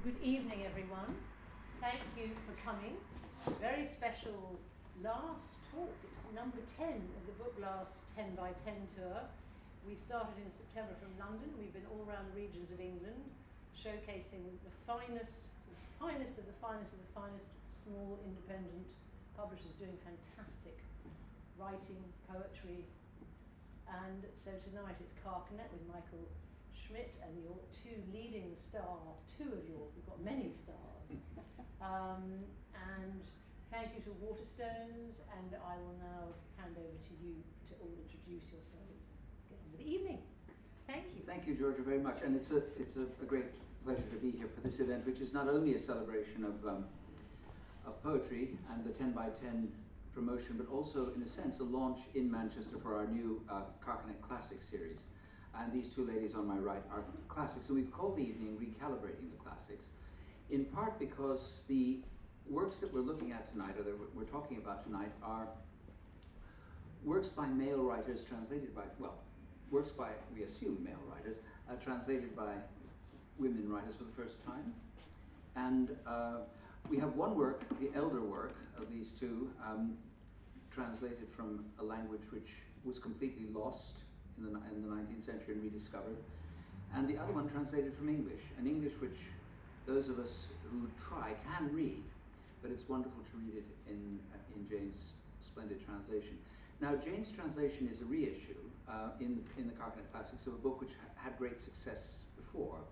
Good evening, everyone. Thank you for coming. Very special last talk. It's number 10 of the BookBlast 10x10 tour. We started in September from London. We've been all around the regions of England, showcasing the finest of the finest small independent publishers doing fantastic writing, poetry. And so tonight it's Carcanet with Michael Schmidt and your two leading we've got many stars. And thank you to Waterstones, and I will now hand over to you to all introduce yourselves. Get on with the evening. Thank you. Thank you, Georgia, very much. And it's a great pleasure to be here for this event, which is not only a celebration of poetry and the 10x10 promotion, but also, in a sense, a launch in Manchester for our new Carcanet Classic series. And these two ladies on my right are classics. So we've called the evening Recalibrating the Classics, in part because the works that we're looking at tonight, or that we're talking about tonight, are works by male writers translated by, works by, we assume, male writers, translated by women writers for the first time. And we have one work, the elder work of these two, translated from a language which was completely lost in the 19th century and rediscovered, and the other one translated from English, an English which those of us who try can read, but it's wonderful to read it in Jane's splendid translation. Now, Jane's translation is a reissue in the Carcanet Classics of a book which had great success before.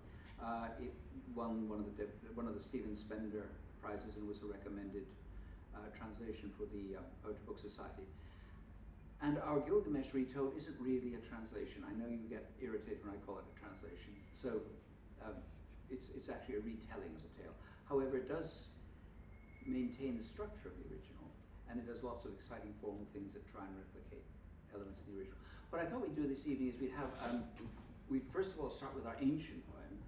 It won one of the Stephen Spender prizes and was a recommended translation for the Poetry Book Society. And our Gilgamesh retold isn't really a translation. I know you get irritated when I call it a translation. So it's actually a retelling of the tale. However, it does maintain the structure of the original, and it does lots of exciting formal things that try and replicate elements of the original. What I thought we'd do this evening is we'd first of all start with our ancient poem,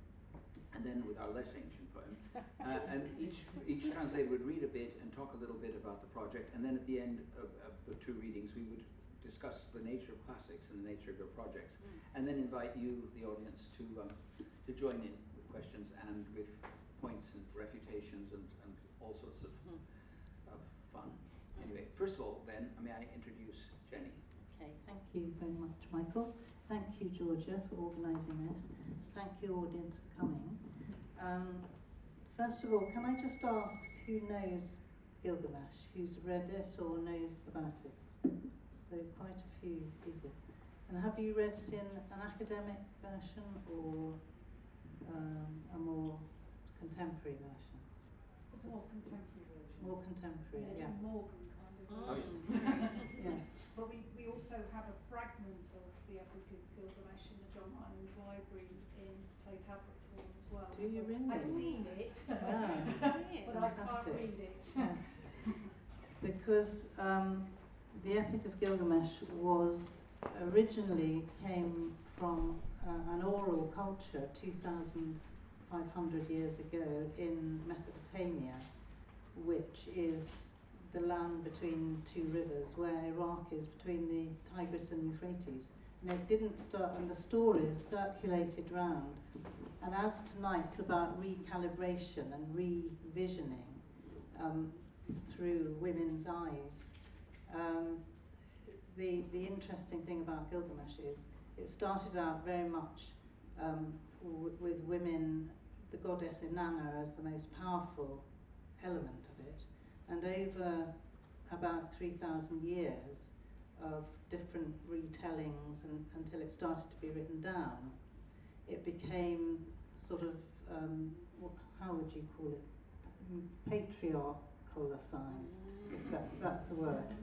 and then with our less ancient poem. And each translator would read a bit and talk a little bit about the project, and then at the end of the two readings we would discuss the nature of classics and the nature of your projects, and then invite you, the audience, to join in with questions and with points and refutations and all sorts of fun. Anyway, first of all, then, may I introduce Jenny? Okay, thank you very much, Michael. Thank you, Georgia, for organising this. Thank you, audience, for coming. First of all, can I just ask who knows Gilgamesh, who's read it or knows about it? So quite a few people. And have you read it in an academic version or a more contemporary version? More contemporary version. More contemporary, yeah. Morgan kind of version. Yes. But we also have a fragment of the Epic of Gilgamesh in the John Hines Library in clay tablet form as well. Do you really? I've seen it, but I can't read it. Yes. Because the Epic of Gilgamesh originally came from an oral culture 2,500 years ago in Mesopotamia, which is the land between two rivers, where Iraq is between the Tigris and Euphrates. And it didn't start, and the stories circulated round. And as tonight's about recalibration and revisioning through women's eyes, the interesting thing about Gilgamesh is it started out very much with women, the goddess Inanna as the most powerful element of it, and over about 3,000 years of different retellings until it started to be written down, it became sort of, how would you call it, patriarchalicized, if that's a word.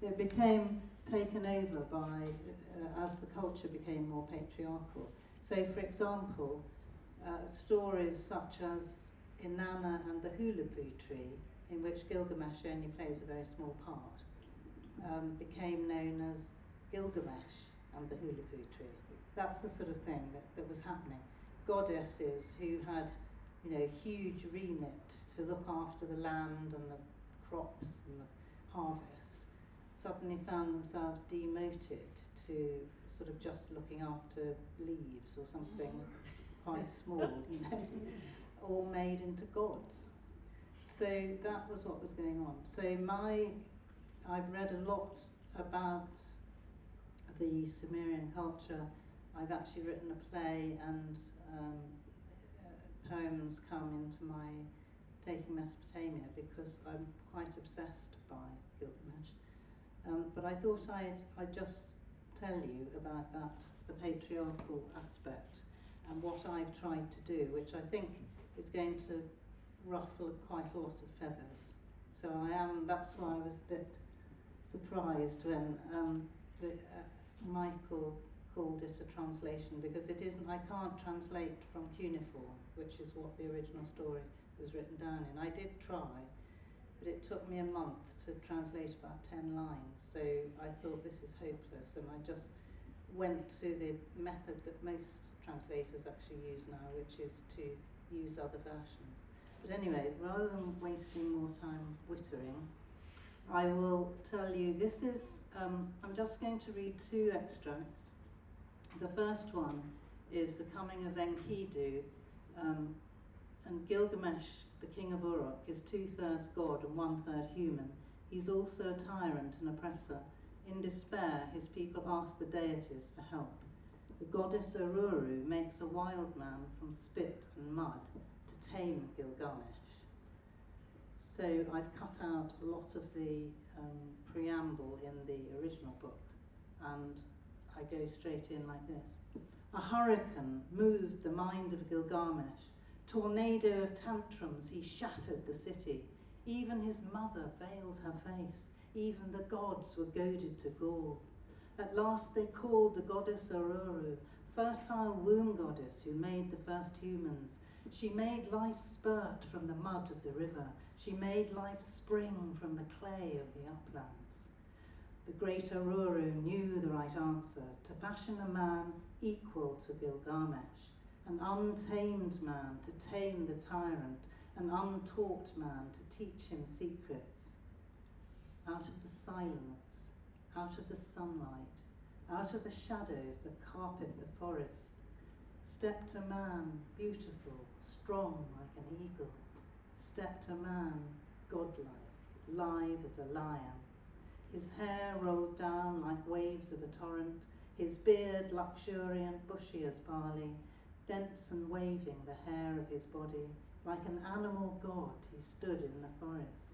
It became taken over by, as the culture became more patriarchal. So, for example, stories such as Inanna and the Hulapoo tree, in which Gilgamesh only plays a very small part, became known as Gilgamesh and the Hulapoo tree. That's the sort of thing that was happening. Goddesses who had, huge remit to look after the land and the crops and the harvest, suddenly found themselves demoted to sort of just looking after leaves or something quite small, all made into gods. So that was what was going on. So I've read a lot about the Sumerian culture. I've actually written a play, and poems come into my Taking Mesopotamia because I'm quite obsessed by Gilgamesh. But I thought I'd just tell you about that, the patriarchal aspect, and what I've tried to do, which I think is going to ruffle quite a lot of feathers. So that's why I was a bit surprised when Michael called it a translation, because it isn't. I can't translate from cuneiform, which is what the original story was written down in. I did try, but it took me a month to translate about 10 lines, so I thought this is hopeless, and I just went to the method that most translators actually use now, which is to use other versions. But anyway, rather than wasting more time wittering, I will tell you, this is, I'm just going to read 2 extracts. The first one is the coming of Enkidu, and Gilgamesh, the king of Uruk, is 2/3 god and 1/3 human. He's also a tyrant and oppressor. In despair, his people ask the deities for help. The goddess Ururu makes a wild man from spit and mud to tame Gilgamesh. So I've cut out a lot of the preamble in the original book, and I go straight in like this. A hurricane moved the mind of Gilgamesh. Tornado of tantrums, he shattered the city. Even his mother veiled her face. Even the gods were goaded to gall. At last they called the goddess Ururu, fertile womb goddess who made the first humans. She made life spurt from the mud of the river. She made life spring from the clay of the uplands. The great Ururu knew the right answer, to fashion a man equal to Gilgamesh, an untamed man to tame the tyrant, an untaught man to teach him secrets. Out of the silence, out of the sunlight, out of the shadows that carpet the forest, stepped a man beautiful, strong like an eagle, stepped a man godlike, lithe as a lion. His hair rolled down like waves of a torrent, his beard luxuriant, bushy as barley, dense and waving the hair of his body. Like an animal god he stood in the forest,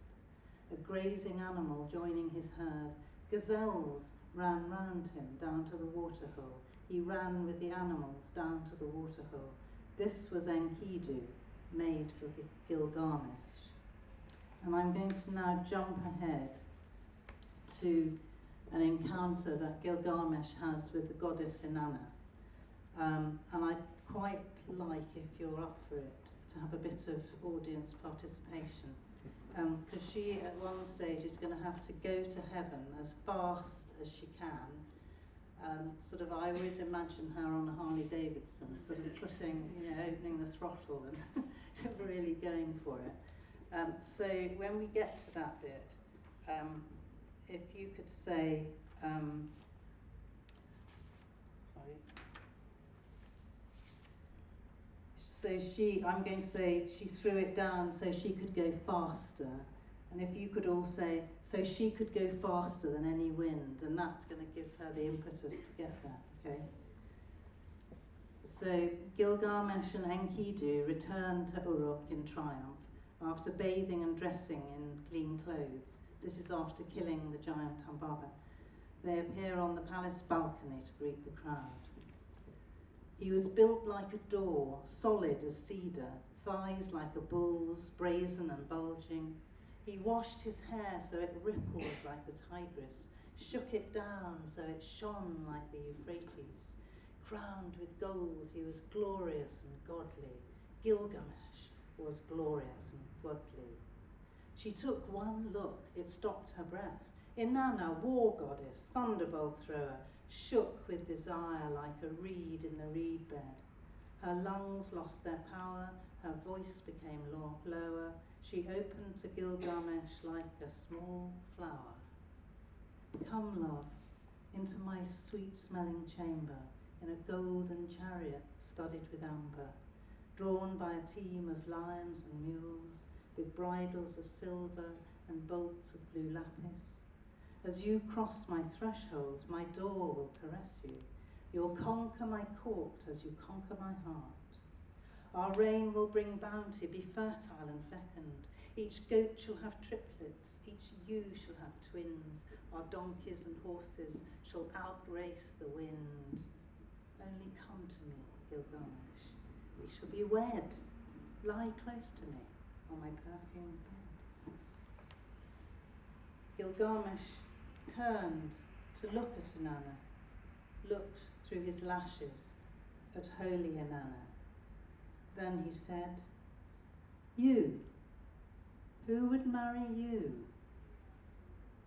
a grazing animal joining his herd. Gazelles ran round him down to the waterhole. He ran with the animals down to the waterhole. This was Enkidu, made for Gilgamesh. And I'm going to now jump ahead to an encounter that Gilgamesh has with the goddess Inanna. And I'd quite like, if you're up for it, to have a bit of audience participation. Because she, at one stage, is going to have to go to heaven as fast as she can. I always imagine her on a Harley Davidson, sort of putting, opening the throttle and really going for it. So when we get to that bit, if you could say, I'm going to say she threw it down so she could go faster. And if you could all say, so she could go faster than any wind, and that's going to give her the impetus to get there, okay? So Gilgamesh and Enkidu returned to Uruk in triumph after bathing and dressing in clean clothes. This is after killing the giant Humbaba. They appear on the palace balcony to greet the crowd. He was built like a door, solid as cedar, thighs like a bull's, brazen and bulging. He washed his hair so it rippled like the Tigris, shook it down so it shone like the Euphrates. Crowned with gold, he was glorious and godly. Gilgamesh was glorious and godly. She took one look, it stopped her breath. Inanna, war goddess, thunderbolt thrower, shook with desire like a reed in the reed bed. Her lungs lost their power, her voice became lower. She opened to Gilgamesh like a small flower. Come, love, into my sweet-smelling chamber, in a golden chariot studded with amber. drawn by a team of lions and mules, with bridles of silver and bolts of blue lapis. As you cross my threshold, my door will caress you. You'll conquer my court as you conquer my heart. Our reign will bring bounty, be fertile and fecund. Each goat shall have triplets, each ewe shall have twins. Our donkeys and horses shall outrace the wind. Only come to me, Gilgamesh. We shall be wed. Lie close to me on my perfumed bed. Gilgamesh turned to look at Inanna, looked through his lashes at holy Inanna. Then he said, "You, who would marry you?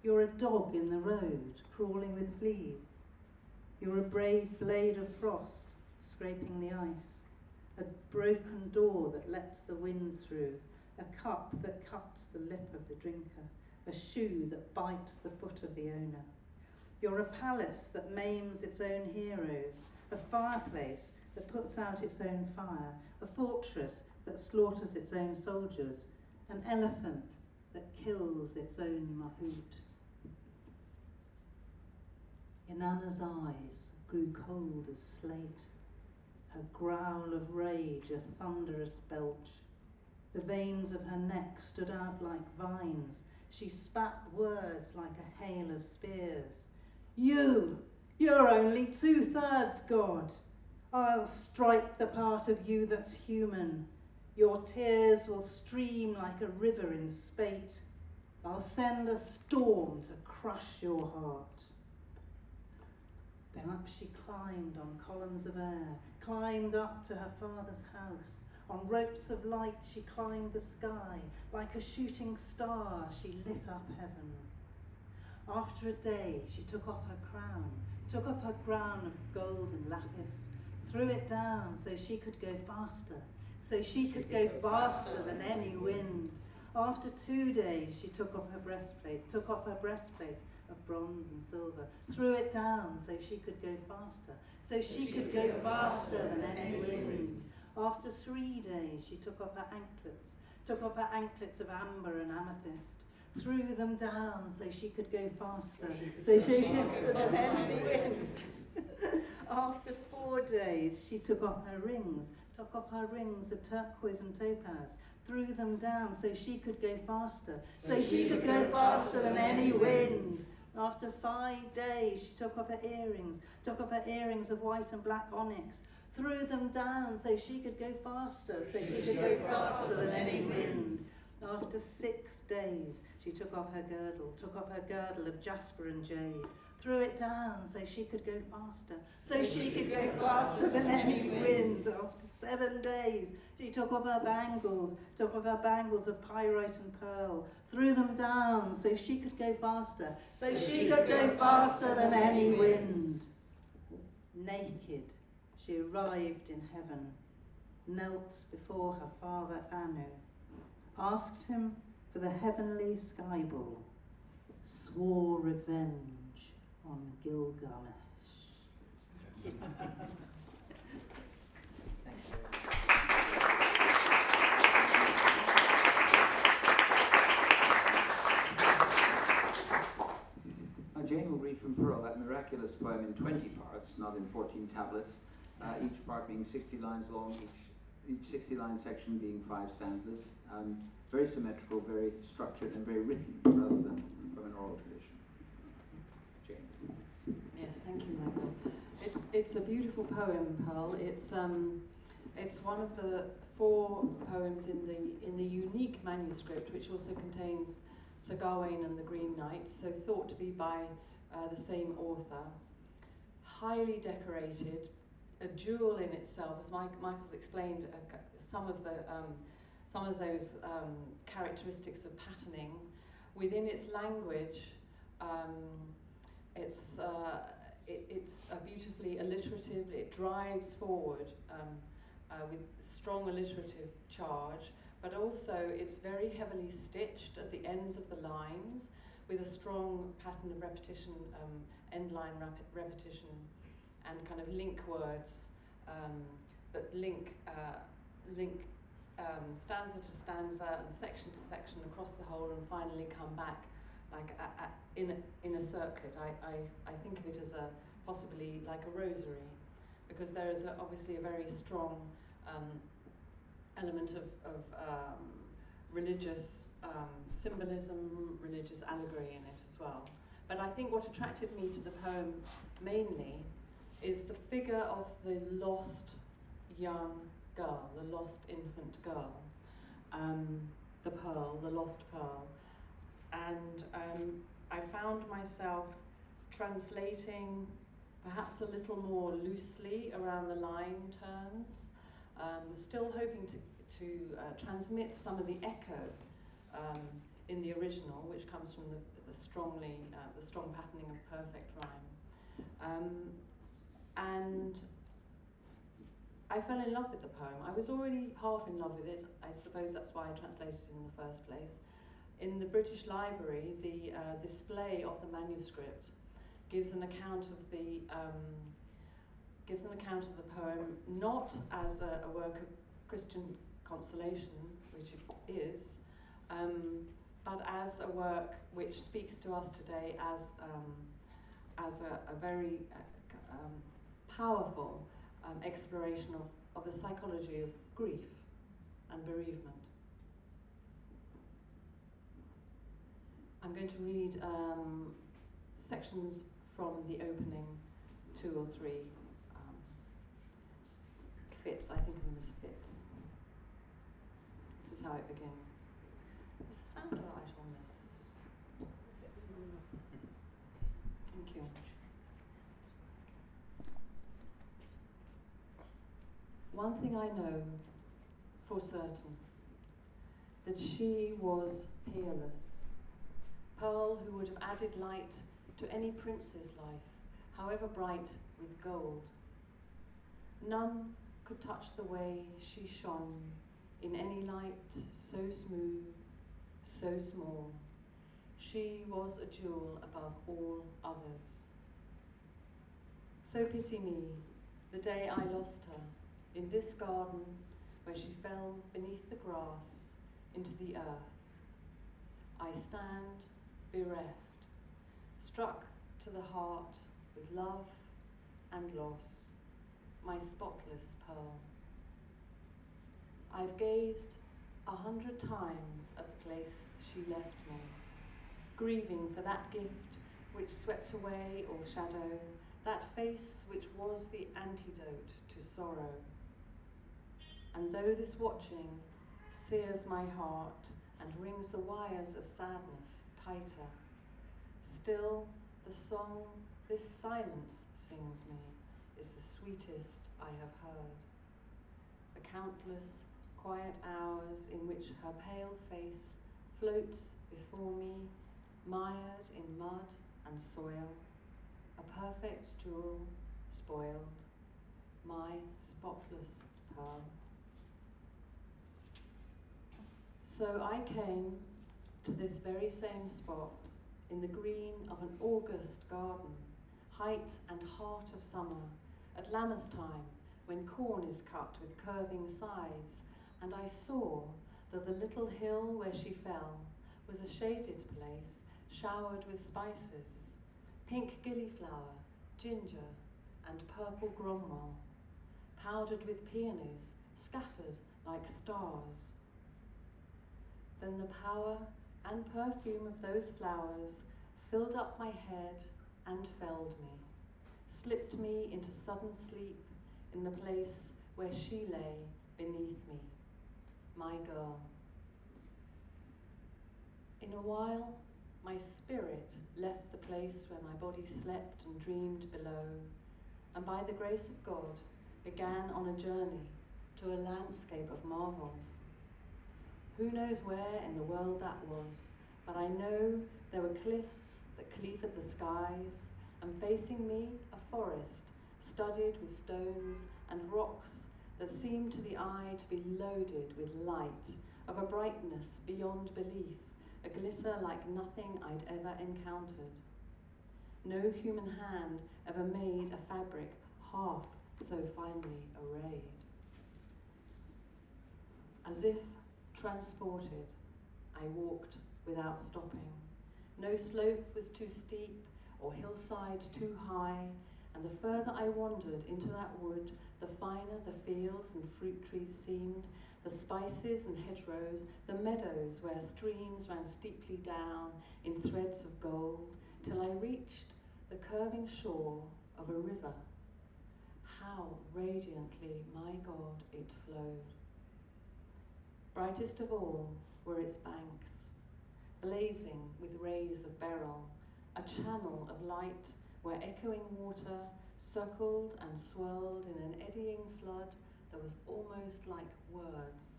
You're a dog in the road, crawling with fleas. You're a brave blade of frost, scraping the ice. A broken door that lets the wind through. A cup that cuts the lip of the drinker. A shoe that bites the foot of the owner. You're a palace that maims its own heroes. A fireplace that puts out its own fire. A fortress that slaughters its own soldiers. An elephant that kills its own mahout." Inanna's eyes grew cold as slate, her growl of rage a thunderous belch. The veins of her neck stood out like vines. She spat words like a hail of spears. You're only 2/3 God. I'll strike the part of you that's human. Your tears will stream like a river in spate. I'll send a storm to crush your heart. Then up she climbed on columns of air, climbed up to her father's house. On ropes of light she climbed the sky. Like a shooting star she lit up heaven. After a day she took off her crown of gold and lapis, threw it down so she could go faster, than any wind. After 2 days she took off her breastplate of bronze and silver, threw it down so she could go faster, than any wind. After 3 days she took off her anklets of amber and amethyst, threw them down so she could go faster, than any wind. After 4 days she took off her rings of turquoise and topaz, threw them down so she could go faster, than any wind. After 5 days she took off her earrings of white and black onyx, threw them down so she could go faster, than any wind. After 6 days she took off her girdle of jasper and jade, threw it down so she could go faster, than any wind. After 7 days she took off her bangles of pyrite and pearl, threw them down so she could go faster, than any wind. Naked she arrived in heaven, knelt before her father Anu, asked him for the heavenly sky ball, swore revenge on Gilgamesh. Jane will read from Pearl that miraculous poem in 20 parts, not in 14 tablets, each part being 60 lines long, each 60-line section being 5 stanzas. Very symmetrical, very structured, and very written, rather than from an oral tradition. Jane. Yes, thank you, Michael. It's a beautiful poem, Pearl. It's one of the 4 poems in the unique manuscript, which also contains Sir Gawain and the Green Knight, so thought to be by the same author. Highly decorated, a jewel in itself, as Michael's explained. Some of those characteristics of patterning within its language. It's beautifully alliterative. It drives forward with strong alliterative charge. But also it's very heavily stitched at the ends of the lines with a strong pattern of repetition, end line repetition, and kind of link words that link link stanza to stanza and section to section across the whole, and finally come back like in a circlet. I think of it as possibly like a rosary, because there is obviously a very strong element of religious symbolism, religious allegory in it as well. But I think what attracted me to the poem mainly is the figure of the lost young girl, the lost infant girl, the pearl, the lost pearl. And I found myself translating perhaps a little more loosely around the line turns, still hoping to transmit some of the echo in the original, which comes from the strong patterning of perfect rhyme. And I fell in love with the poem. I was already half in love with it. I suppose that's why I translated it in the first place. In the British Library, the display of the manuscript gives an account of the poem not as a work of Christian consolation, which it is, but as a work which speaks to us today as a very powerful exploration of the psychology of grief and bereavement. I'm going to read sections from the opening 2 or 3 fits. I think of them as fits. This is how it begins. Is the sound all right on this? Thank you. One thing I know for certain, that she was peerless, pearl who would have added light to any prince's life, however bright with gold. None could touch the way she shone in any light so smooth, so small. She was a jewel above all others. So pity me, the day I lost her, in this garden where she fell beneath the grass into the earth. I stand bereft, struck to the heart with love and loss, my spotless pearl. I've gazed 100 times at the place she left me, grieving for that gift which swept away all shadow, that face which was the antidote to sorrow. And though this watching sears my heart and wrings the wires of sadness tighter, still the song this silence sings me is the sweetest I have heard. The countless quiet hours in which her pale face floats before me, mired in mud and soil, a perfect jewel spoiled, my spotless pearl. So I came to this very same spot in the green of an August garden, height and heart of summer, at Lammas time, when corn is cut with curving scythes, and I saw that the little hill where she fell was a shaded place, showered with spices, pink gillyflower, ginger, and purple gromwell, powdered with peonies, scattered like stars. Then the power and perfume of those flowers filled up my head and felled me, slipped me into sudden sleep in the place where she lay beneath me, my girl. In a while, my spirit left the place where my body slept and dreamed below, and by the grace of God began on a journey to a landscape of marvels. Who knows where in the world that was, but I know there were cliffs that cleaved the skies, and facing me a forest studded with stones and rocks that seemed to the eye to be loaded with light, of a brightness beyond belief, a glitter like nothing I'd ever encountered. No human hand ever made a fabric half so finely arrayed. As if transported, I walked without stopping. No slope was too steep or hillside too high, and the further I wandered into that wood, the finer the fields and fruit trees seemed, the spices and hedgerows, the meadows where streams ran steeply down in threads of gold, till I reached the curving shore of a river. How radiantly, my God, it flowed. Brightest of all were its banks, blazing with rays of beryl, a channel of light where echoing water circled and swirled in an eddying flood that was almost like words.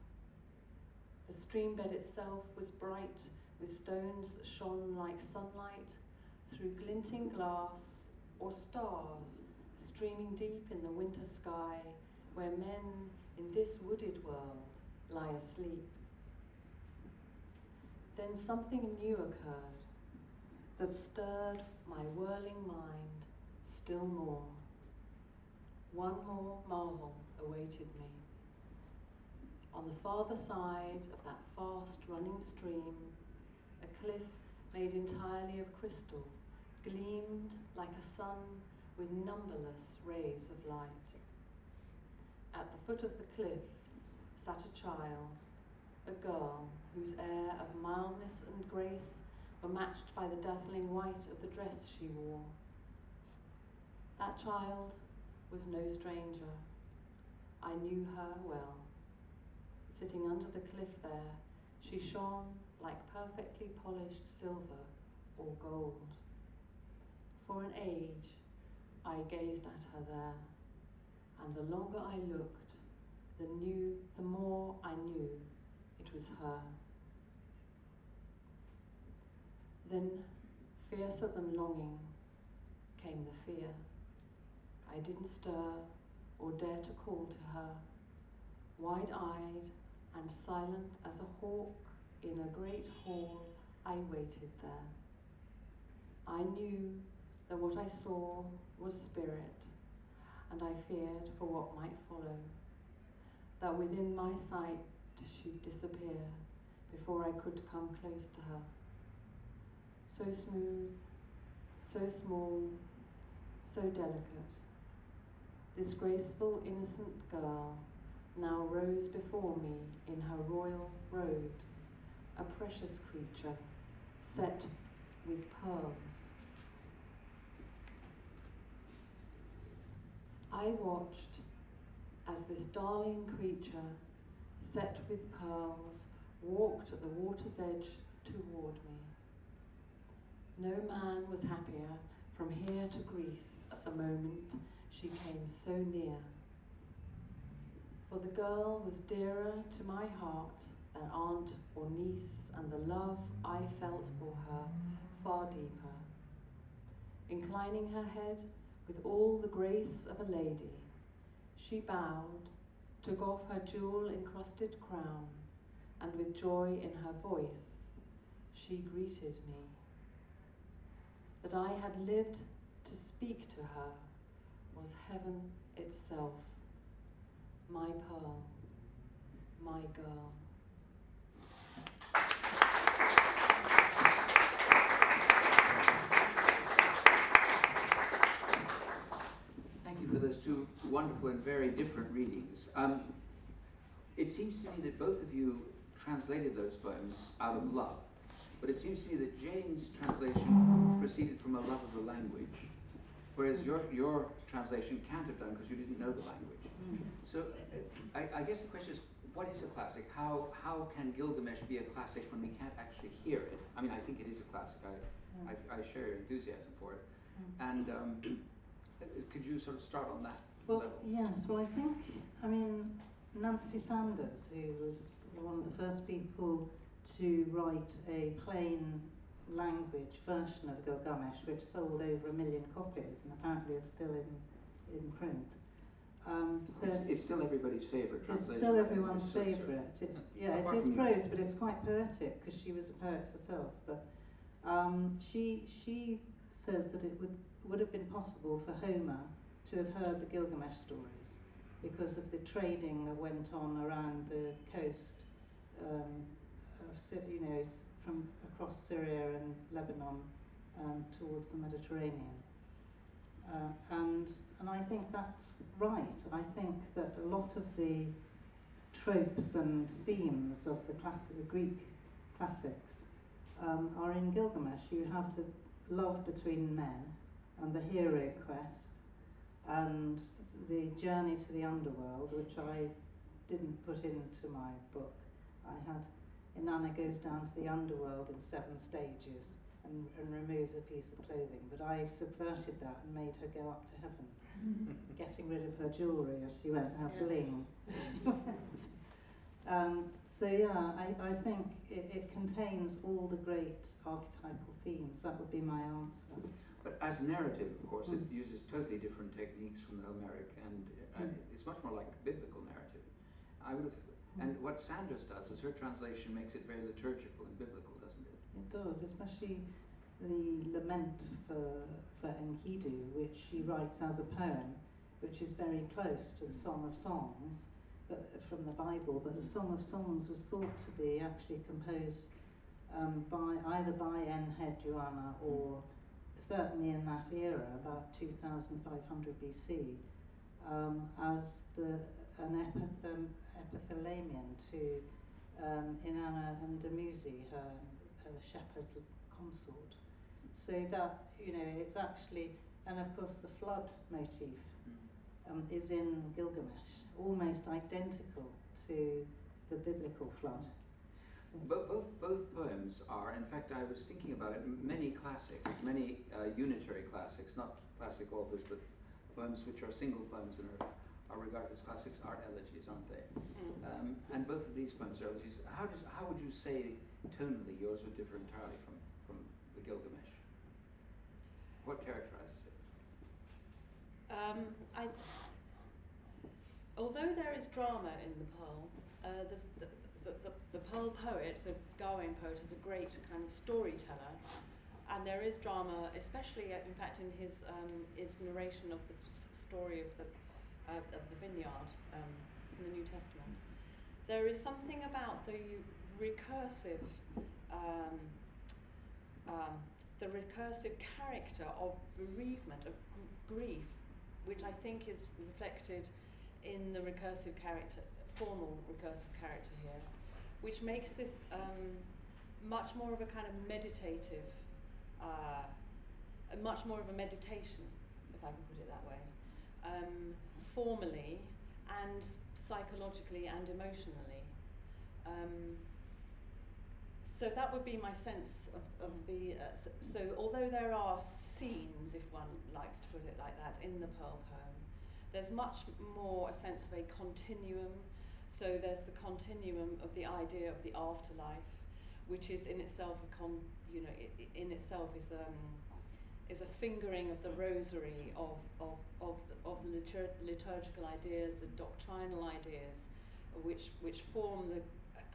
The stream bed itself was bright with stones that shone like sunlight through glinting glass, or stars streaming deep in the winter sky where men in this wooded world lie asleep. Then something new occurred that stirred my whirling mind still more. One more marvel awaited me. On the farther side of that fast-running stream, a cliff made entirely of crystal gleamed like a sun with numberless rays of light. At the foot of the cliff sat a child, a girl whose air of mildness and grace were matched by the dazzling white of the dress she wore. That child was no stranger. I knew her well. Sitting under the cliff there, she shone like perfectly polished silver or gold. For an age, I gazed at her there, and the longer I looked, the more I knew it was her. Then, fiercer than longing, came the fear. I didn't stir or dare to call to her. Wide-eyed and silent as a hawk in a great hall, I waited there. I knew that what I saw was spirit, and I feared for what might follow, that within my sight she'd disappear before I could come close to her. So smooth, so small, so delicate, this graceful, innocent girl now rose before me in her royal robes, a precious creature set with pearls. I watched as this darling creature, set with pearls, walked at the water's edge toward me. No man was happier from here to Greece at the moment she came so near. For the girl was dearer to my heart than aunt or niece, and the love I felt for her far deeper. Inclining her head with all the grace of a lady, she bowed, took off her jewel-encrusted crown, and with joy in her voice, she greeted me. That I had lived to speak to her was heaven itself. My pearl, my girl. Thank you for those two wonderful and very different readings. It seems to me that both of you translated those poems out of love, but it seems to me that Jane's translation proceeded from a love of the language, whereas your translation can't have done because you didn't know the language. So I guess the question is, what is a classic? How can Gilgamesh be a classic when we can't actually hear it? I mean, I think it is a classic. I share your enthusiasm for it. And could you sort of start on that Well, level? yes. Well, I mean, Nancy Sanders, who was one of the first people to write a plain language version of Gilgamesh, which sold over 1 million copies and apparently is still in print. So It's still everybody's favourite translation. It's still everyone's So- favourite. It's Apart it is from prose, but it's quite poetic because she was a poet herself. But she says that it would have been possible for Homer to have heard the Gilgamesh stories because of the trading that went on around the coast from across Syria and Lebanon towards the Mediterranean. And I think that's right. I think that a lot of the tropes and themes of the Greek classics are in Gilgamesh. You have the love between men and the hero quest and the journey to the underworld, which I didn't put into my book. I had Inanna goes down to the underworld in 7 stages and removes a piece of clothing, but I subverted that and made her go up to heaven, getting rid of her jewellery as she went, her bling. So yeah, I think it contains all the great archetypal themes. That would be my answer. But as narrative, of course, it uses totally different techniques from the Homeric, and it's much more like biblical narrative. I would have, and what Sanders does is her translation makes it very liturgical and biblical, doesn't it? It does, especially the lament for Enkidu, which she writes as a poem, which is very close to the Song of Songs, but from the Bible. But the Song of Songs was thought to be actually composed either by Enheduanna or certainly in that era, about 2500 BC, as an epithalamion to Inanna and Dumuzi, her shepherd consort. So that, it's actually, and of course the flood motif is in Gilgamesh, almost identical to the biblical flood. Both poems are, in fact, I was thinking about it, many classics, many unitary classics, not classic authors, but poems which are single poems and are regarded as classics, are elegies, aren't they? And both of these poems are elegies. How would you say tonally yours would differ entirely from the Gilgamesh? What characterizes it? Although there is drama in the Pearl, the Pearl poet, the Gawain poet, is a great kind of storyteller, and there is drama, especially in fact in his narration of the story of the vineyard from the New Testament. There is something about the recursive character of bereavement, of grief, which I think is reflected in the recursive character, formal recursive character here, which makes this much more of a kind of meditative, much more of a meditation, if I can put it that way, formally and psychologically and emotionally. So that would be my sense of the, so although there are scenes, if one likes to put it like that, in the Pearl poem, there's much more a sense of a continuum. So there's the continuum of the idea of the afterlife, which is in itself in itself is a fingering of the rosary of the liturgical ideas, the doctrinal ideas, which form the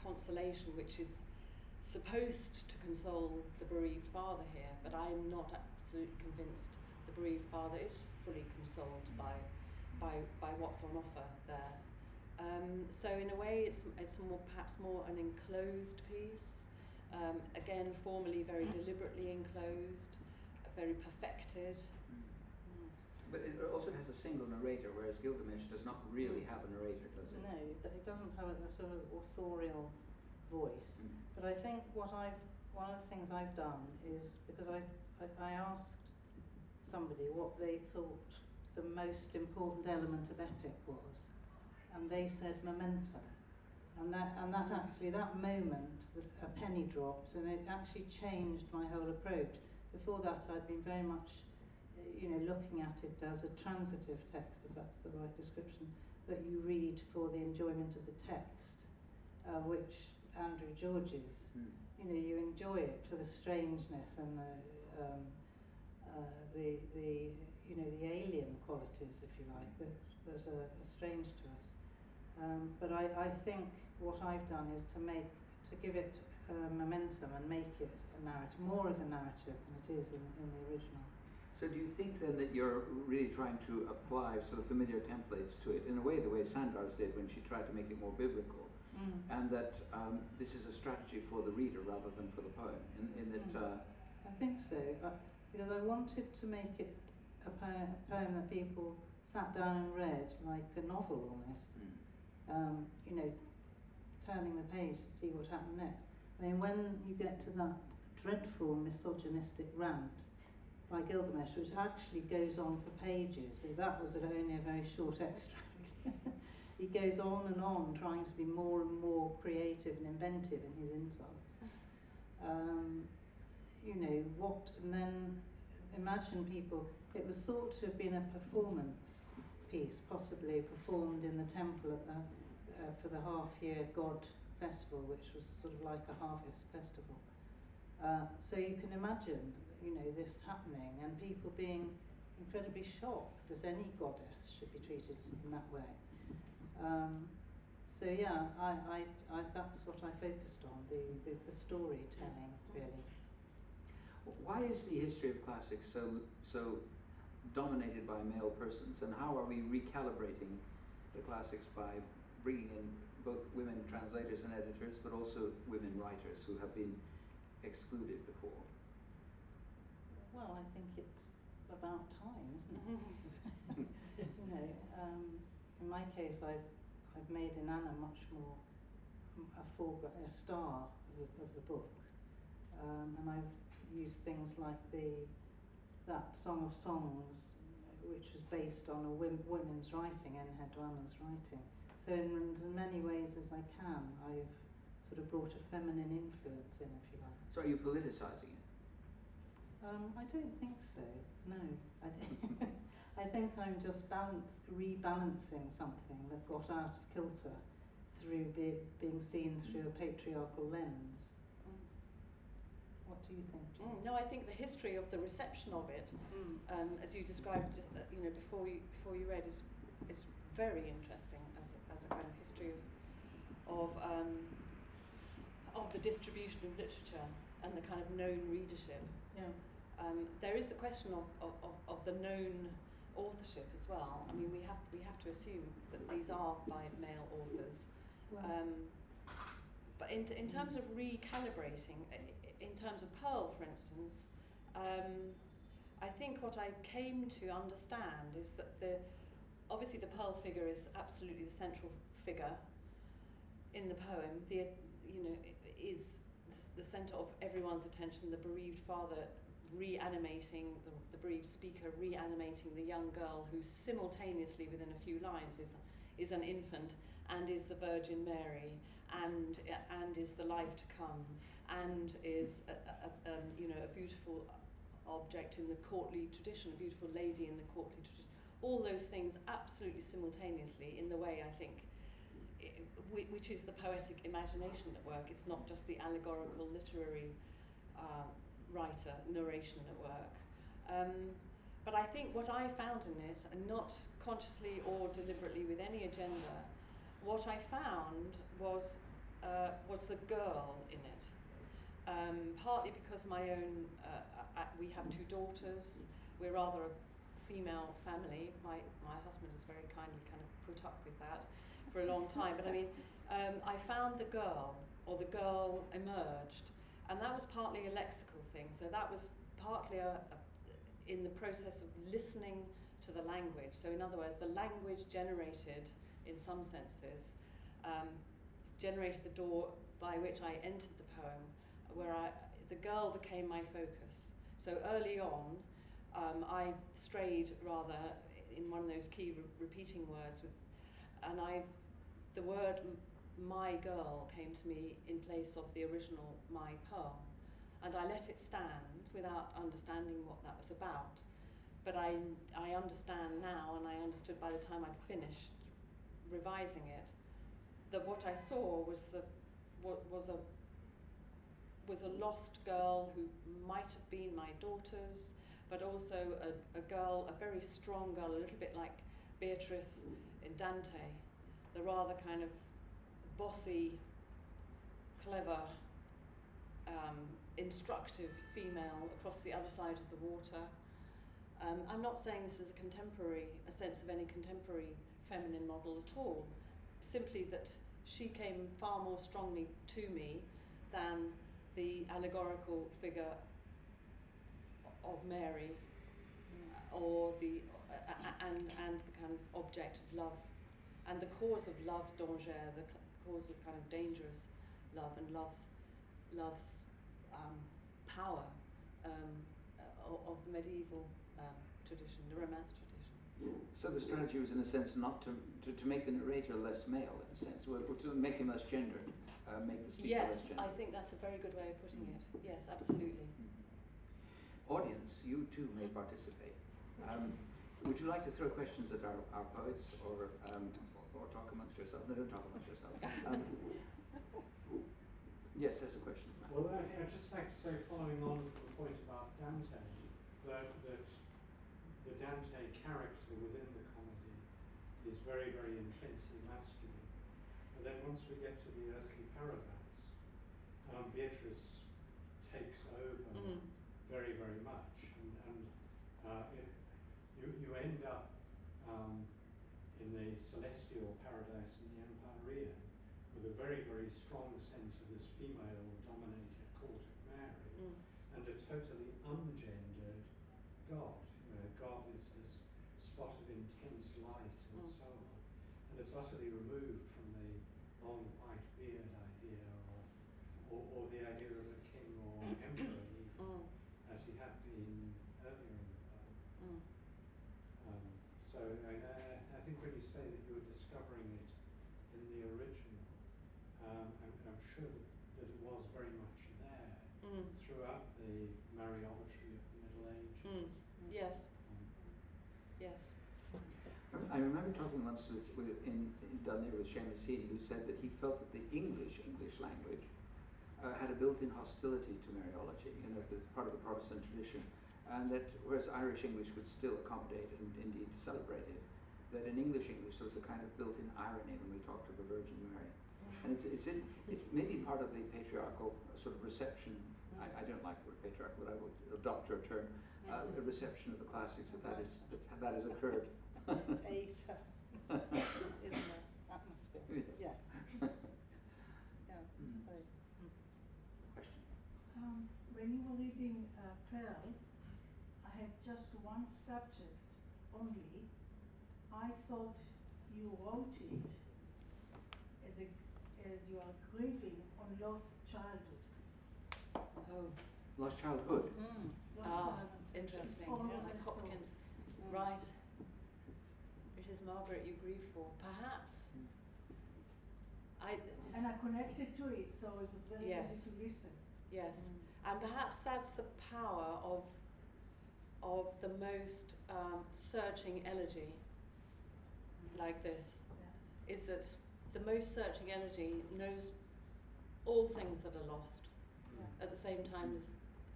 consolation, which is supposed to console the bereaved father here. But I'm not absolutely convinced the bereaved father is fully consoled by what's on offer there. So in a way, it's perhaps more an enclosed piece. Again, formally very deliberately enclosed, very perfected. But it also has a single narrator, whereas Gilgamesh does not really have a narrator, does it? No, it doesn't have a sort of authorial voice. But I think one of the things I've done is, because I asked somebody what they thought the most important element of epic was, and they said memento. And that actually, that moment, a penny dropped, and it actually changed my whole approach. Before that, I'd been very much, looking at it as a transitive text, if that's the right description, that you read for the enjoyment of the text, which Andrew George's. You enjoy it for the strangeness and the alien qualities, if you like, that are strange to us. But I think what I've done is to give it momentum and make it a narrative, more of a narrative than it is in the original. So do you think then that you're really trying to apply sort of familiar templates to it in a way, the way Sandar's did when she tried to make it more biblical, and that this is a strategy for the reader rather than for the poem, in that... I think so, because I wanted to make it a poem that people sat down and read, like a novel almost. You know, turning the page to see what happened next. I mean, when you get to that dreadful misogynistic rant by Gilgamesh, which actually goes on for pages, so that was only a very short extract. He goes on and on, trying to be more and more creative and inventive in his insults. You know, and then imagine people, it was thought to have been a performance piece, possibly performed in the temple at for the half-year god festival, which was sort of like a harvest festival. So you can imagine, you know, this happening and people being incredibly shocked that any goddess should be treated in that way. So yeah, I that's what I focused on, the storytelling, really. Why is the history of classics so dominated by male persons, and how are we recalibrating the classics by bringing in both women translators and editors, but also women writers who have been excluded before? Well, I think it's about time, isn't it? You know, in my case, I've made Inanna much more a star of the book, and I've used things like that Song of Songs, which was based on a women's writing, Enheduanna's writing. So in many ways as I can, I've sort of brought a feminine influence in, if you like. So are you politicizing it? I don't think so, no. I think I'm just rebalancing something that got out of kilter through being seen through a patriarchal lens. What do you think, Jane? No, I think the history of the reception of it, as you described, just you know, before you read, is very interesting as a kind of history of the distribution of literature and the kind of known readership. Yeah. There is the question of the known authorship as well. I mean, we have to assume that these are by male authors. Well. But in terms of recalibrating, in terms of Pearl, for instance, I think what I came to understand is that obviously the Pearl figure is absolutely the central figure in the poem. Is the centre of everyone's attention. The bereaved father reanimating the bereaved speaker, reanimating the young girl who simultaneously within a few lines is an infant and is the Virgin Mary and is the life to come and is a beautiful object in the courtly tradition, a beautiful lady in the courtly tradition. All those things absolutely simultaneously in the way, I think, which is the poetic imagination at work. It's not just the allegorical literary writer narration at work. But I think what I found in it, and not consciously or deliberately with any agenda, what I found was the girl in it. Partly because my own, we have two daughters. We're rather a female family. My husband has very kindly kind of put up with that for a long time. But I mean, I found the girl emerged, and that was partly a lexical thing. So that was partly in the process of listening to the language. So in other words, the language generated, in some senses, generated the door by which I entered the poem, where the girl became my focus. So early on, I strayed rather in one of those key repeating words, and the word my girl came to me in place of the original my pearl, and I let it stand without understanding what that was about. But I understand now, and I understood by the time I'd finished revising it, that what I saw was a lost girl who might have been my daughter's, but also a girl, a very strong girl, a little bit like Beatrice in Dante, the rather kind of bossy, clever, instructive female across the other side of the water, I'm not saying this is a sense of any contemporary feminine model at all, simply that she came far more strongly to me than the allegorical figure of Mary, or the and the kind of object of love, and the cause of love d'Angers, the cause of kind of dangerous love, and love's power of the medieval tradition, the Romance tradition. So the strategy was, in a sense, not to make the narrator less male, in a sense, or to make him less gendered, make the speaker less Yes, gendered. I think that's a very good way of putting it. Yes, absolutely. Audience, you too may participate. Would you like to throw questions at our poets, or talk amongst yourselves? No, don't talk amongst yourselves. Yes, there's a question. Well, I'd just like to say, following on from the point about Dante, that the Dante character within the comedy is very, very intensely masculine. And then once we get to the earthly paradise, Beatrice takes over very, very much. You end up in the celestial paradise in the Empyrean with a very, very strong sense of this female-dominated court of Mary and a totally ungendered God. God is this spot of intense light and so on. And it's utterly removed from the long white beard idea or the idea of a king or emperor even, as he had been earlier in the play. So I think when you say that you were discovering it in the original, I'm sure that it was very much there throughout the Mariolatry of the Middle Ages. Yes. Yes. I remember talking once down there with Seamus Heaney, who said that he felt that the English language had a built-in hostility to Mariology, as part of the Protestant tradition, and that whereas Irish English would still accommodate and indeed celebrate it, that in English there was a kind of built-in irony when we talked of the Virgin Mary. And it's maybe part of the patriarchal sort of reception. I don't like the word patriarchal, but I will adopt your term. A reception of the classics that has occurred. It's it's in the atmosphere. Yes. Yeah. Sorry. Question. When you were reading Pearl, I had just one subject only. I thought you wrote it as you are grieving on lost childhood. Oh. Lost childhood. Lost childhood. Interesting. That's all Yeah, I like saw. Hopkins. Right. It is Margaret you grieve for. Perhaps. And I connected to it, so it was very Yes. easy to listen. Yes. And perhaps that's the power of the most searching elegy like this, Yeah. is that the most searching elegy knows all things that are lost Yeah. at the same time as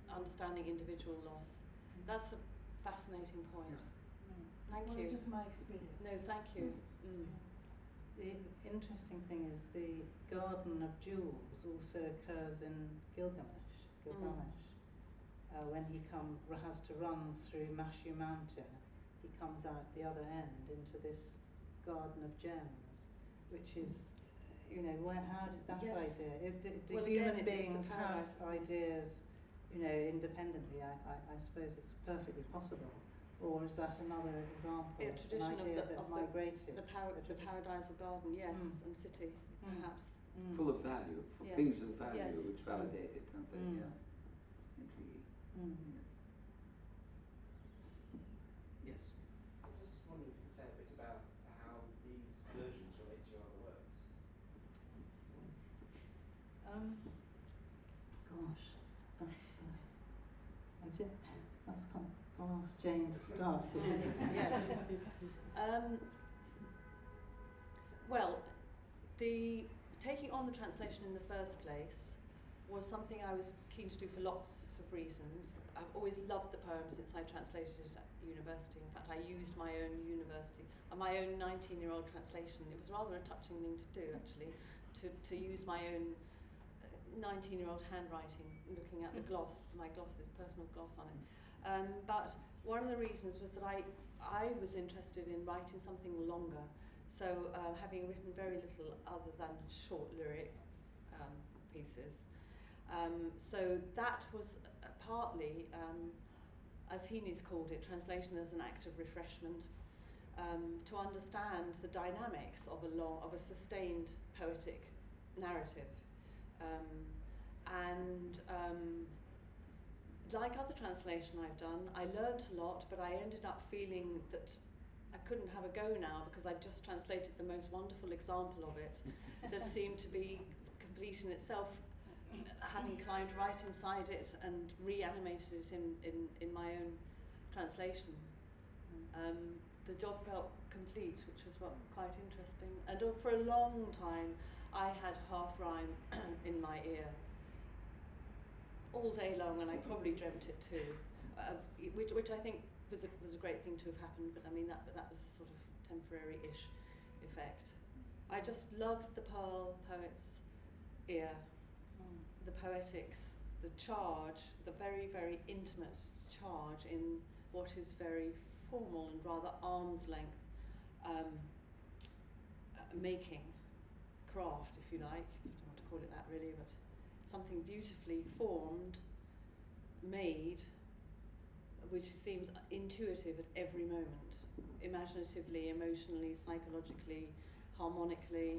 understanding individual loss. That's a fascinating point. Thank Well, you. just my experience. No, thank you. The interesting thing is the Garden of Jewels also occurs in Gilgamesh. When he has to run through Mashu Mountain, he comes out the other end into this Garden of Gems, which is, how did that Yes. idea? Do Well, human again, it is the beings have paradise. ideas, independently? I suppose it's perfectly possible. Or is that another example A of tradition an idea of that migrated? the paradisal garden, yes, and city, perhaps. Full of value, Yes. things of value Yes. which validate it, don't they? Yeah. Intriguing. Yes. I just wondered if you could say a bit about how these versions relate to your other works. I'll ask Jane to start. Yes. Well, the taking on the translation in the first place was something I was keen to do for lots of reasons. I've always loved the poem since I translated it at university. In fact, I used my own 19-year-old translation. It was rather a touching thing to do, actually, to use my own 19-year-old handwriting, looking at the gloss, my gloss, this personal gloss on it. But one of the reasons was that I was interested in writing something longer. So having written very little other than short lyric pieces. So that was partly, as Heaney's called it, translation as an act of refreshment, to understand the dynamics of a sustained poetic narrative. Like other translation I've done, I learnt a lot, but I ended up feeling that I couldn't have a go now because I'd just translated the most wonderful example of it that seemed to be complete in itself, having climbed right inside it and reanimated it in my own translation. The job felt complete, which was quite interesting. And for a long time, I had half rhyme in my ear all day long, and I probably dreamt it too, which I think was a great thing to have happened. But I mean that was a sort of temporary-ish effect. I just loved the Pearl poet's ear, the poetics, the charge, the very, very intimate charge in what is very formal and rather arm's length making, craft, if you like. I don't want to call it that really, but something beautifully formed, made, which seems intuitive at every moment, imaginatively, emotionally, psychologically, harmonically,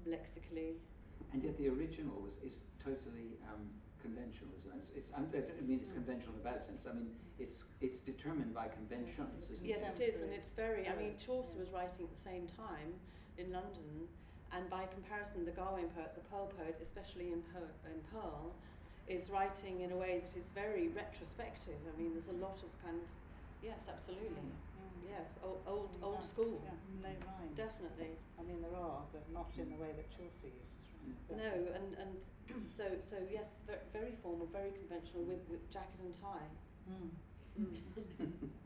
lexically. And yet the original is totally conventional. I don't mean it's conventional in a bad sense. I mean it's determined by conventions. Yes, it is, and it's very. I mean, Chaucer was writing at the same time in London, and by comparison, the Gawain poet, the Pearl poet, especially in Pearl, is writing in a way that is very retrospective. I mean, there's a lot of kind of, yes, absolutely, yes, old school. Yes, no rhymes. Definitely. I mean, there are, but not in the way that Chaucer uses rhymes. No, and so yes, very formal, very conventional with jacket and tie.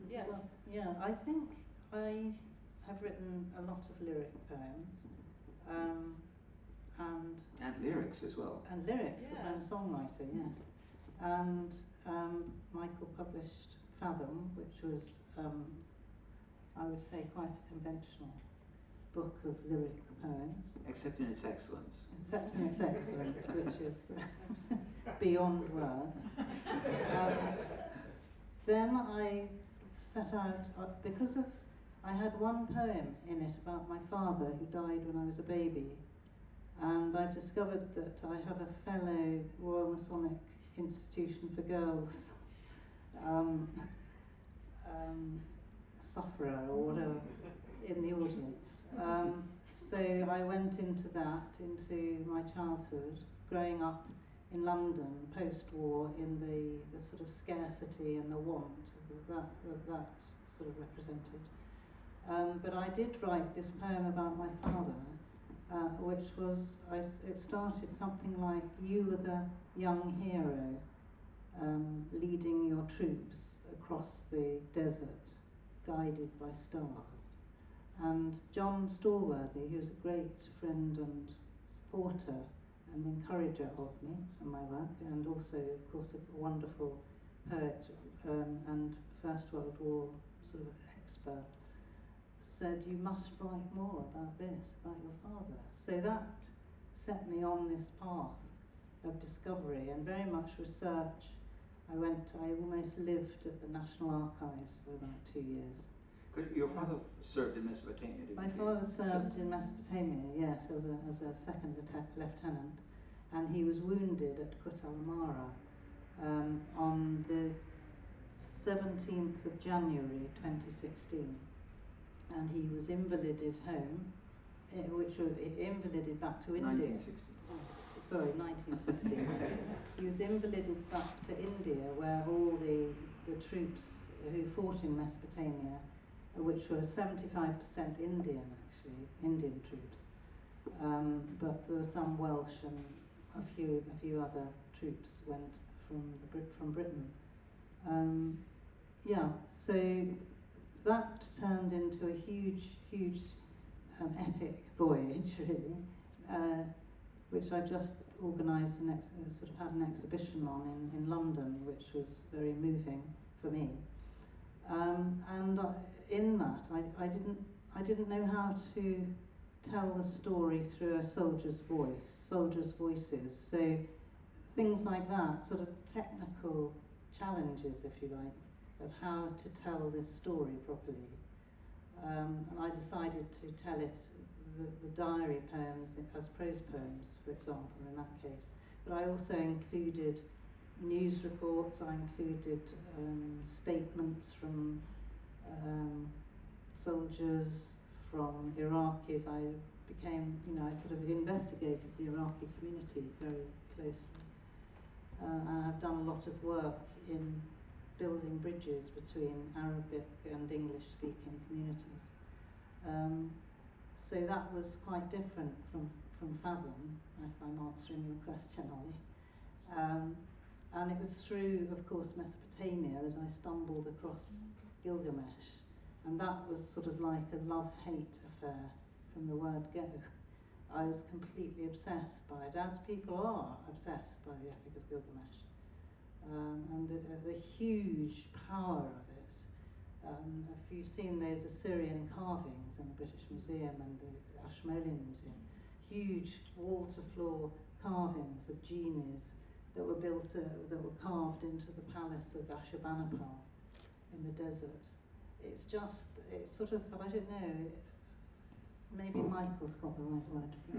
Yes. Well, yeah, I think I have written a lot of lyric poems. And lyrics as well. And lyrics, Yeah. because I'm a songwriter, yes. And Michael published Fathom, which was, I would say, quite a conventional book of lyric poems. Except in its excellence. Except in its excellence, which is beyond words. Then I set out, because of, I had one poem in it about my father who died when I was a baby, and I discovered that I have a fellow Royal Masonic Institution for Girls sufferer or whatever in the audience. So I went into my childhood, growing up in London post-war in the sort of scarcity and the want that sort of represented. But I did write this poem about my father, which was, it started something like, you were the young hero leading your troops across the desert, guided by stars. And John Stallworthy, who was a great friend and supporter and encourager of me and my work, and also, of course, a wonderful poet and First World War sort of expert, said, you must write more about this, about your father. So that set me on this path of discovery and very much research. I almost lived at the National Archives for about 2 years. Because your father served in Mesopotamia, didn't he? My father served in Mesopotamia, yes, as a second lieutenant, and he was wounded at Kut al-Amara on the 17th of January 2016. And he was invalided home, which was invalided back to India. 1960. Sorry, 1916. He was invalided back to India, where all the troops who fought in Mesopotamia, which were 75% Indian actually, Indian troops, but there were some Welsh and a few other troops went from Britain. So that turned into a huge epic voyage, really, which I just organised sort of had an exhibition on in London, which was very moving for me. And in that, I didn't know how to tell the story through a soldier's voices. So things like that, sort of technical challenges, if you like, of how to tell this story properly. And I decided to tell it, the diary poems as prose poems, for example, in that case. But I also included news reports, I included statements from soldiers, from Iraqis. I became, I sort of investigated the Iraqi community very closely. And I've done a lot of work in building bridges between Arabic and English-speaking communities. So that was quite different from Fathom, if I'm answering your question, Ollie. And it was through, of course, Mesopotamia that I stumbled across Gilgamesh. And that was sort of like a love-hate affair from the word go. I was completely obsessed by it, as people are obsessed by the Epic of Gilgamesh. And the huge power of it. If you've seen those Assyrian carvings in the British Museum and the Ashmolean Museum, huge wall-to-floor carvings of genies that were carved into the palace of Ashurbanipal in the desert. It's sort of, I don't know, maybe Michael's got the right word for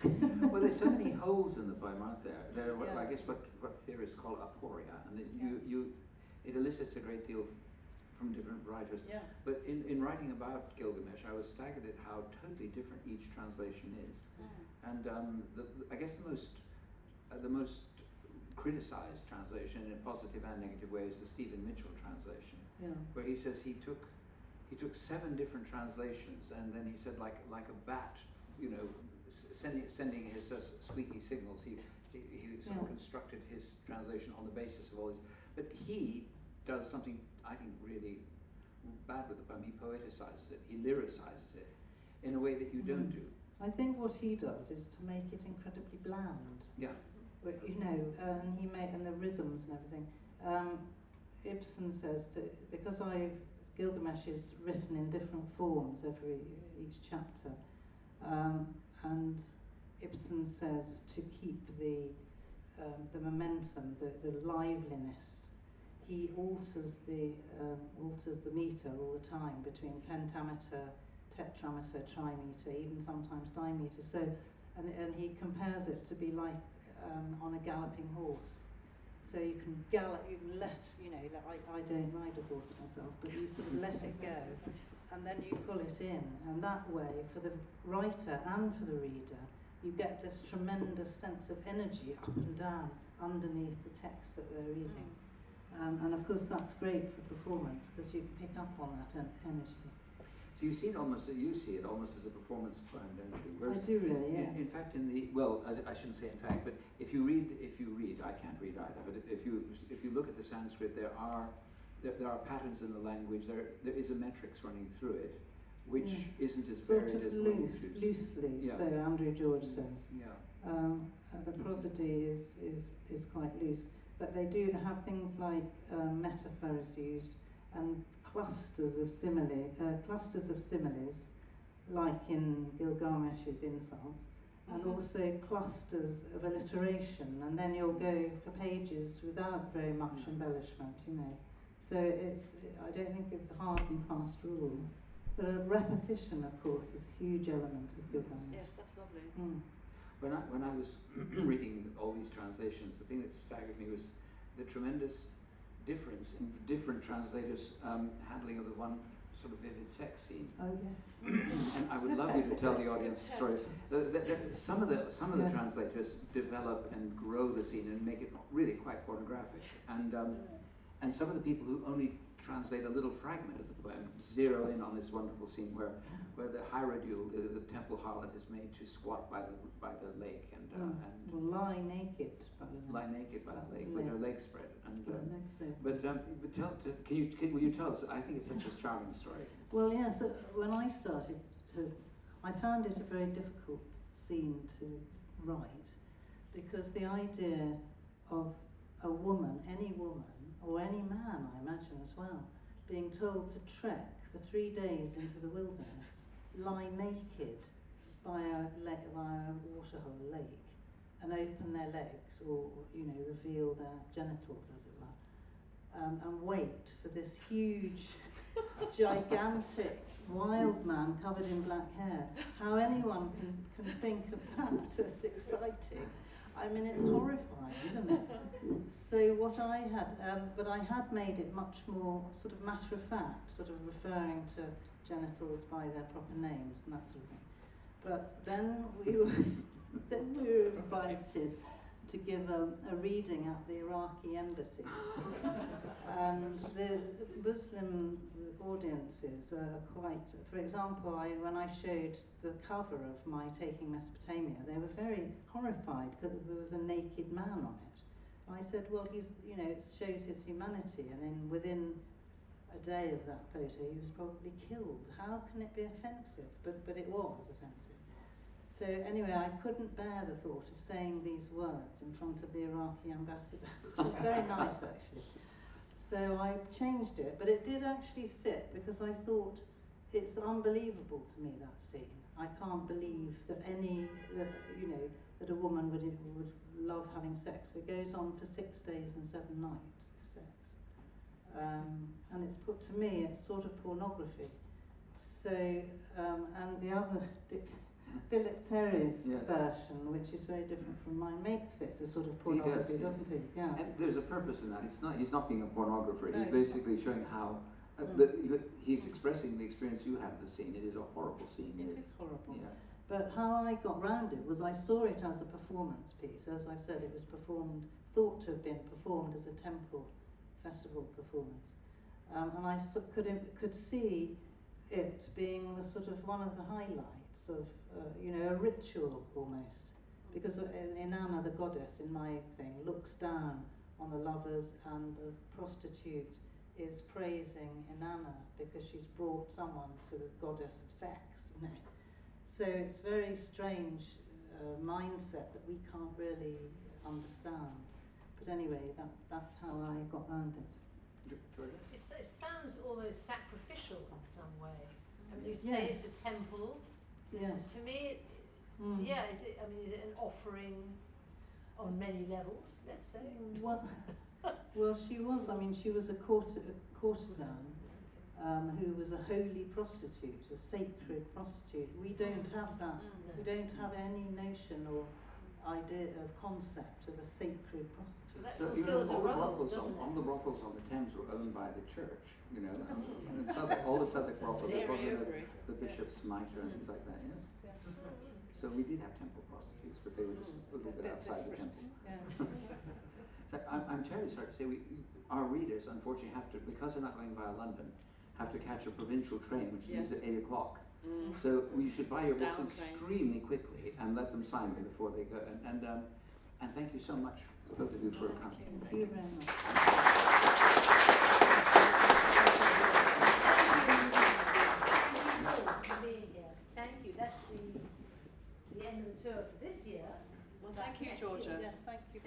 it. Well, there's so many holes in the poem, aren't there? There are I guess what theorists call aporia, and it elicits a great deal from different writers. Yeah. But in writing about Gilgamesh, I was staggered at how totally different each translation is. And I guess the most criticized translation in a positive and negative way is the Stephen Mitchell translation, where he says he took 7 different translations, and then he said like a bat, sending his squeaky signals. He sort of constructed his translation on the basis of all this. But he does something I think really bad with the poem. He poeticizes it, he lyricizes it in a way that you don't do. I think what he does is to make it incredibly bland. Yeah. But, and the rhythms and everything. Ibsen says because Gilgamesh is written in different forms each chapter, and Ibsen says to keep the momentum, the liveliness. He alters the meter all the time between pentameter, tetrameter, trimeter, even sometimes dimeter. So, and he compares it to be like on a galloping horse. So you can gallop, you can I don't ride a horse myself, but you sort of let it go, and then you pull it in, and that way, for the writer and for the reader, you get this tremendous sense of energy up and down underneath the text that they're reading. And of course that's great for performance, because you can pick up on that energy. So you see it almost as a performance poem, don't you? I do really, yeah. In fact, I shouldn't say in fact, but if you read, I can't read either, but if you look at the Sanskrit, there are patterns in the language. There is a metrics running through it, which isn't as varied as loosely. Yeah. So Andrew George says. Yeah. The prosody is quite loose, but they do have things like metaphor is used, and clusters of similes, like in Gilgamesh's insults, and also clusters of alliteration, and then you'll go for pages without very much embellishment, So I don't think it's a hard and fast rule. But a repetition, of course, is a huge element of Gilgamesh. Yes, that's lovely. When I was reading all these translations, the thing that staggered me was the tremendous difference in different translators' handling of the one sort of vivid sex scene. Oh yes. And I would love you to tell the audience the story. Some of the translators develop and grow the scene and make it really quite pornographic. And some of the people who only translate a little fragment of the poem zero in on this wonderful scene where the hierodule, the temple harlot, is made to squat by the lake and lie naked by the lake. With her legs spread. Will you tell us? I think it's such a charming story. Well, yes. When I started I found it a very difficult scene to write because the idea of a woman, or any man, I imagine as well, being told to trek for 3 days into the wilderness, lie naked by a waterhole lake, and open their legs, or reveal their genitals, as it were, and wait for this huge, gigantic, wild man covered in black hair. How anyone can think of that as exciting. I mean, it's horrifying, isn't it? So what I had, but I had made it much more sort of matter of fact, sort of referring to genitals by their proper names and that sort of thing. But then we were invited to give a reading at the Iraqi embassy. And the Muslim audiences are quite, for example, when I showed the cover of my Taking Mesopotamia, they were very horrified because there was a naked man on it. I said, well, it shows his humanity, and within a day of that photo, he was probably killed. How can it be offensive? But it was offensive. So anyway, I couldn't bear the thought of saying these words in front of the Iraqi ambassador, which was very nice actually. So I changed it, but it did actually fit, because I thought it's unbelievable to me, that scene. I can't believe that that a woman would love having sex. It goes on for 6 days and 7 nights, sex. And it's put to me, it's sort of pornography. So, and the other, Philip Terry's version, which is very different from mine, makes it a sort of pornography, doesn't he? Yeah. And there's a purpose in that. He's not being a pornographer. No, he's basically showing how he's expressing the experience you have of the scene. It is a horrible scene. It is horrible. Yeah. But how I got round it was I saw it as a performance piece. As I've said, it was thought to have been performed as a temple festival performance. And I could see it being the sort of one of the highlights of, a ritual almost. Because Inanna, the goddess in my thing, looks down on the lovers, and the prostitute is praising Inanna because she's brought someone to the goddess of sex, So it's very strange mindset that we can't really understand. But anyway, that's how I got round it. It sounds almost sacrificial in some way. I mean, you say it's a temple. Yes. To me, is it an offering on many levels, let's say? Well, she was a courtesan who was a holy prostitute, a sacred prostitute. We don't have that. No. We don't have any notion or idea of concept of a sacred prostitute. That So fulfills a all role, the brothels on the Thames were owned by the church. And all the Southwark brothels, the bishop's mitre and things like that. Yes. So we did have temple prostitutes, but they were just a little bit outside the temple. Yeah. So I'm terribly sorry to say our readers, unfortunately, have to, because they're not going via London, have to catch a provincial train, which leaves at 8 o'clock. So you should buy your books extremely quickly and let them sign them before they go. And thank you so much, both of you, for coming. Thank you very much. Thank you. That's the end of the tour for this year. Well, thank you, Georgia. Yes, thank you.